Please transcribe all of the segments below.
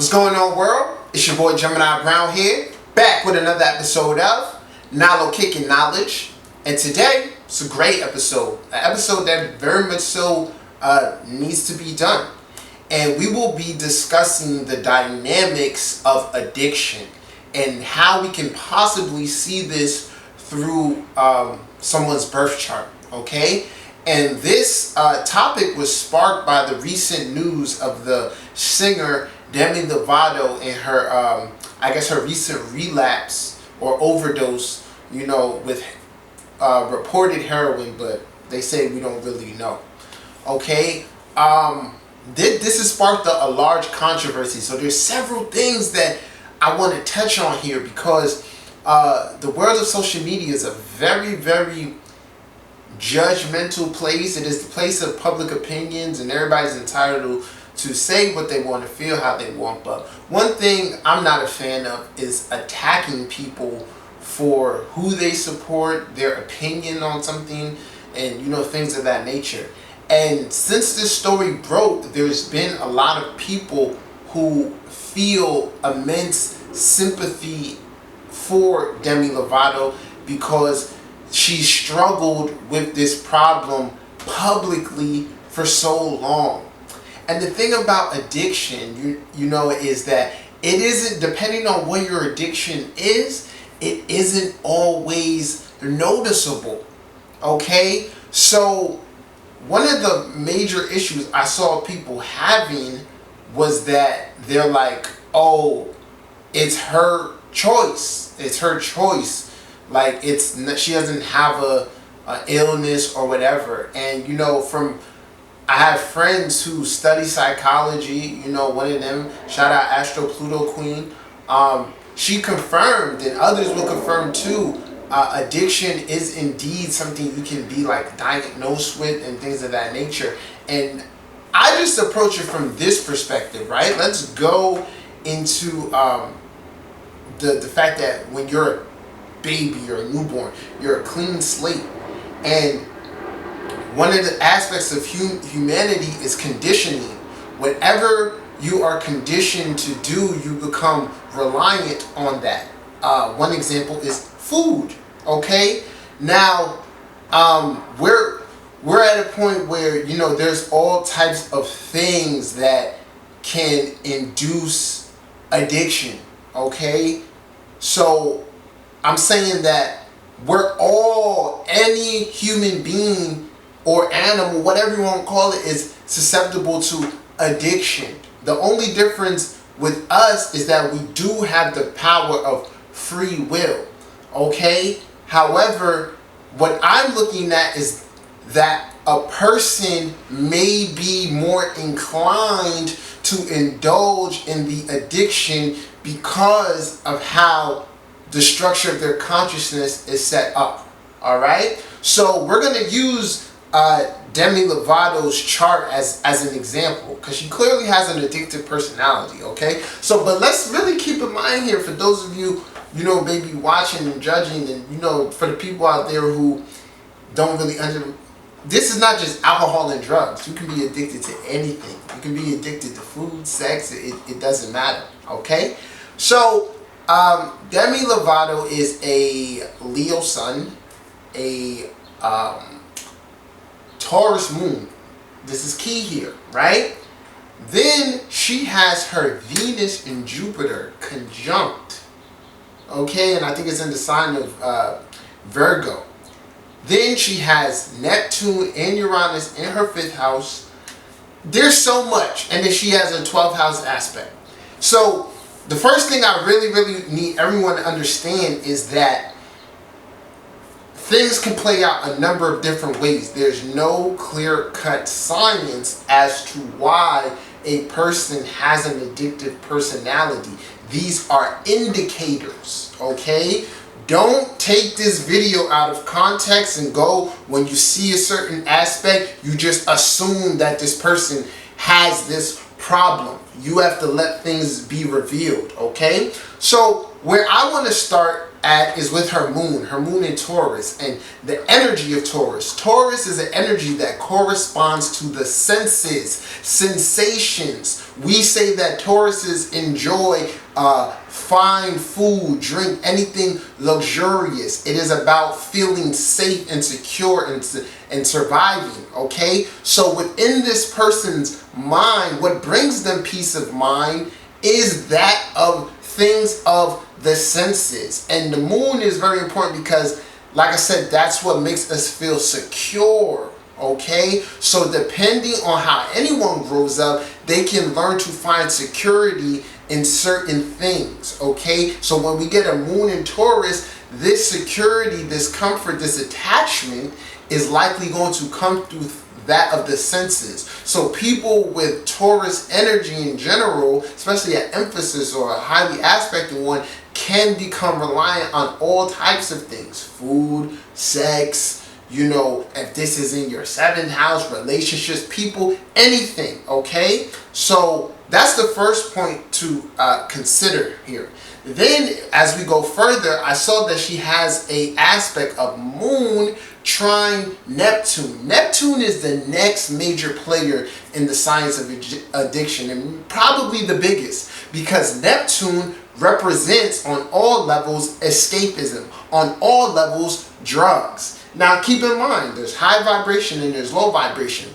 What's going on, world? It's your boy Gemini Brown here, back with another episode of Nalo Kicking Knowledge. And today, it's a great episode. An episode that very much so needs to be done. And we will be discussing the dynamics of addiction and how we can possibly see this through someone's birth chart, okay? And this topic was sparked by the recent news of the singer Demi Lovato and her, her recent relapse or overdose, with reported heroin, but they say we don't really know. Okay, this has sparked a large controversy. So there's several things that I want to touch on here because the world of social media is a very, very judgmental place. It is the place of public opinions, and everybody's entitled to say what they want to feel how they want. But one thing I'm not a fan of is attacking people for who they support, their opinion on something, and things of that nature. And since this story broke, there's been a lot of people who feel immense sympathy for Demi Lovato because she struggled with this problem publicly for so long. And the thing about addiction, is that it isn't, depending on what your addiction is, it isn't always noticeable. Okay? So one of the major issues I saw people having was that they're like, oh, it's her choice. It's her choice. Like, she doesn't have a illness or whatever. And I have friends who study psychology. One of them, shout out Astrological Queen. She confirmed, and others will confirm too, addiction is indeed something you can be like diagnosed with and things of that nature. And I just approach it from this perspective, right? Let's go into the fact that when you're a baby, you're a newborn, you're a clean slate. And one of the aspects of humanity is conditioning. Whatever you are conditioned to do, you become reliant on that. One example is food. Okay, now we're at a point where there's all types of things that can induce addiction. Okay, so I'm saying that any human being or animal, whatever you want to call it, is susceptible to addiction. The only difference with us is that we do have the power of free will. Okay? However, what I'm looking at is that a person may be more inclined to indulge in the addiction because of how the structure of their consciousness is set up. Alright? So we're going to use Demi Lovato's chart as an example, because she clearly has an addictive personality, okay? So, but let's really keep in mind here, for those of you, maybe watching and judging, and, for the people out there who don't really this is not just alcohol and drugs. You can be addicted to anything. You can be addicted to food, sex, it doesn't matter, okay? So, Demi Lovato is a Leo sun, a Taurus moon. This is key here, right? Then she has her Venus and Jupiter conjunct. Okay, and I think it's in the sign of Virgo. Then she has Neptune and Uranus in her 5th house. There's so much. And then she has a 12th house aspect. So the first thing I really, really need everyone to understand is that things can play out a number of different ways. There's no clear-cut science as to why a person has an addictive personality. These are indicators, okay? Don't take this video out of context and go, when you see a certain aspect, you just assume that this person has this problem. You have to let things be revealed, okay? So where I want to start at is with her moon in Taurus, and the energy of Taurus. Taurus is an energy that corresponds to the senses, sensations. We say that Tauruses enjoy fine food, drink, anything luxurious. It is about feeling safe and secure and surviving, okay? So within this person's mind, what brings them peace of mind is that of things of the senses. And the moon is very important because, like I said, that's what makes us feel secure, okay? So depending on how anyone grows up, they can learn to find security in certain things, okay? So when we get a moon in Taurus, this security, this comfort, this attachment is likely going to come through that of the senses. So people with Taurus energy in general, especially an emphasis or a highly aspected one, can become reliant on all types of things. Food, sex, you know, if this is in your 7th house, relationships, people, anything, okay? So that's the first point to consider here. Then as we go further, I saw that she has a aspect of moon trine Neptune. Neptune is the next major player in the science of addiction, and probably the biggest, because Neptune represents on all levels escapism, on all levels drugs. Now keep in mind, there's high vibration and there's low vibration.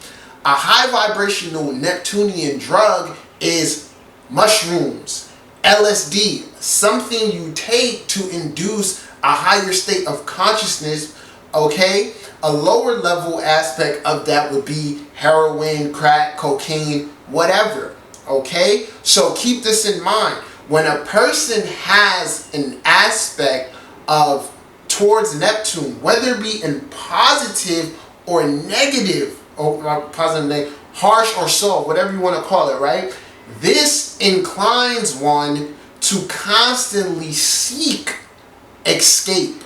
A high vibrational Neptunian drug is mushrooms, LSD, something you take to induce a higher state of consciousness, okay? A lower level aspect of that would be heroin, crack, cocaine, whatever, okay? So keep this in mind. When a person has an aspect of towards Neptune, whether it be in positive or negative, or positive, negative, harsh or soft, whatever you want to call it, right? This inclines one to constantly seek escape.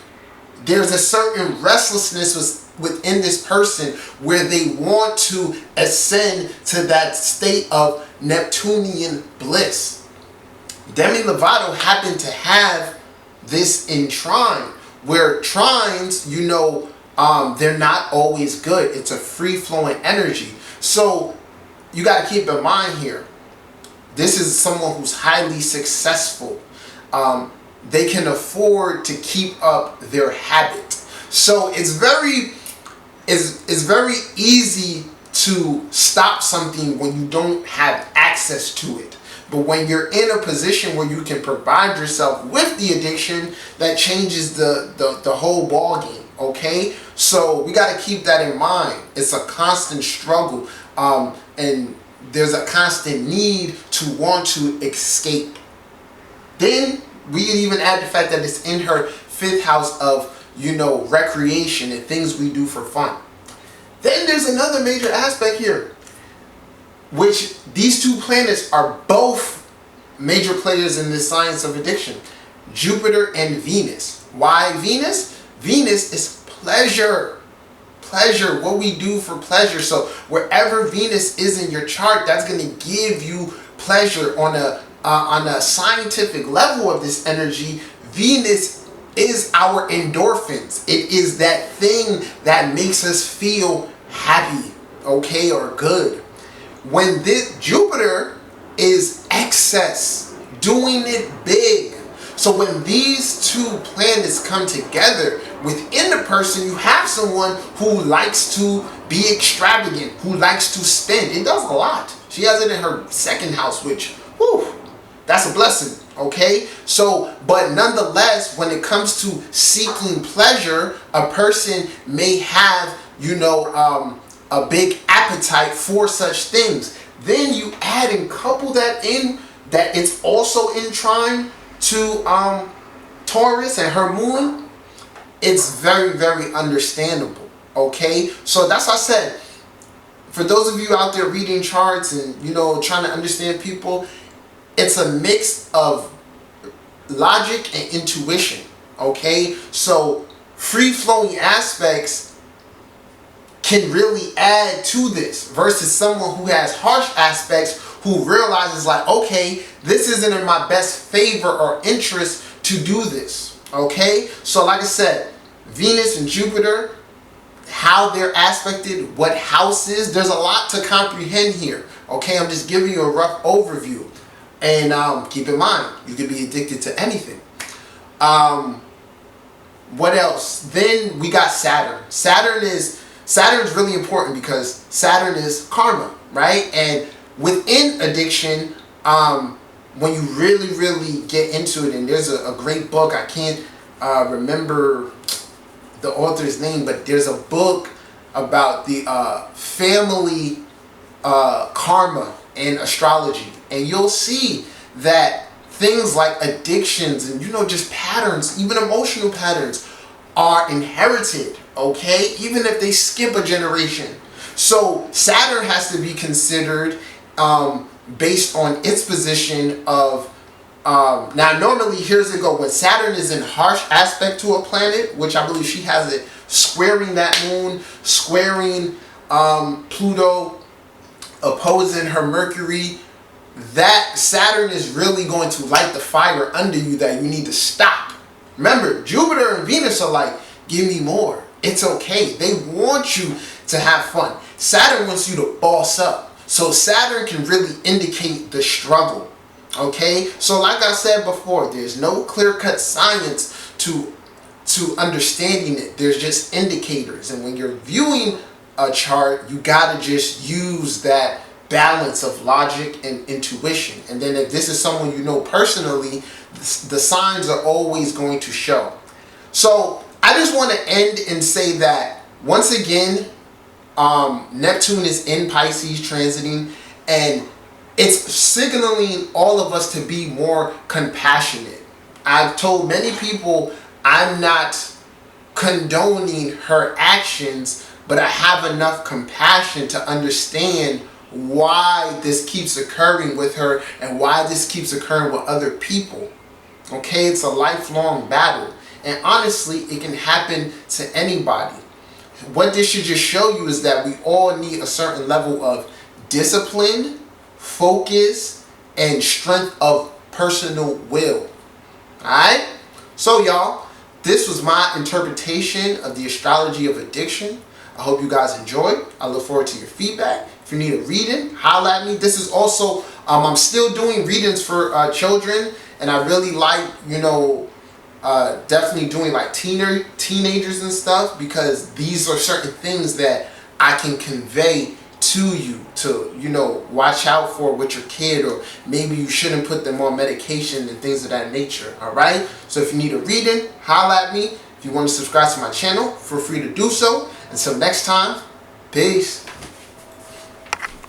There's a certain restlessness within this person where they want to ascend to that state of Neptunian bliss. Demi Lovato happened to have this in trine, where trines, you know, they're not always good. It's a free-flowing energy. So you got to keep in mind here, this is someone who's highly successful. They can afford to keep up their habit. So it's very easy to stop something when you don't have access to it. But when you're in a position where you can provide yourself with the addiction, that changes the whole ball game, okay? So we got to keep that in mind. It's a constant struggle, and there's a constant need to want to escape. Then we can even add the fact that it's in her 5th house of, you know, recreation and things we do for fun. Then there's another major aspect here, which these two planets are both major players in the science of addiction. Jupiter and Venus. Why Venus? Venus is pleasure. Pleasure, what we do for pleasure. So wherever Venus is in your chart, that's going to give you pleasure on a scientific level of this energy. Venus is our endorphins. It is that thing that makes us feel happy, okay, or good. When this Jupiter is excess, doing it big. So when these two planets come together within the person, you have someone who likes to be extravagant, who likes to spend. It does a lot. She has it in her 2nd house, which, whew, that's a blessing, okay? So, but nonetheless, when it comes to seeking pleasure, a person may have, you know, a big appetite for such things. Then you add and couple that in, that it's also in trine to Taurus and her moon. It's very, very understandable, okay? So that's what I said. For those of you out there reading charts and, you know, trying to understand people, it's a mix of logic and intuition, okay? So free-flowing aspects can really add to this versus someone who has harsh aspects, who realizes like, okay, this isn't in my best favor or interest to do this. Okay, so like I said, Venus and Jupiter, how they're aspected, what houses, there's a lot to comprehend here. Okay, I'm just giving you a rough overview. And keep in mind, you could be addicted to anything. What else? Then we got Saturn. Saturn's really important because Saturn is karma, right? And within addiction, when you really get into it, and there's a great book, I can't remember the author's name, but there's a book about the family karma and astrology, and you'll see that things like addictions and just patterns, even emotional patterns, are inherited, okay, even if they skip a generation. So Saturn has to be considered based on its position of now normally, here's it go, when Saturn is in harsh aspect to a planet, which I believe she has it squaring that moon, squaring Pluto, opposing her Mercury, that Saturn is really going to light the fire under you that you need to stop. Remember, Jupiter and Venus are like, give me more. It's okay. They want you to have fun. Saturn wants you to boss up. So Saturn can really indicate the struggle. Okay, so like I said before, there's no clear-cut science to understanding it. There's just indicators, and when you're viewing a chart, you gotta just use that balance of logic and intuition. And then if this is someone you know personally, the signs are always going to show. So I just want to end and say that once again, Neptune is in Pisces transiting, and it's signaling all of us to be more compassionate. I've told many people I'm not condoning her actions, but I have enough compassion to understand why this keeps occurring with her and why this keeps occurring with other people. Okay, it's a lifelong battle. And honestly, it can happen to anybody. What this should just show you is that we all need a certain level of discipline, focus, and strength of personal will. Alright? So y'all, this was my interpretation of the astrology of addiction. I hope you guys enjoyed. I look forward to your feedback. If you need a reading, holla at me. This is also, I'm still doing readings for children, and I really like, definitely doing like teenagers and stuff, because these are certain things that I can convey to you to, watch out for with your kid, or maybe you shouldn't put them on medication and things of that nature. Alright? So if you need a reading, holla at me. If you want to subscribe to my channel, feel free to do so. Until next time, peace.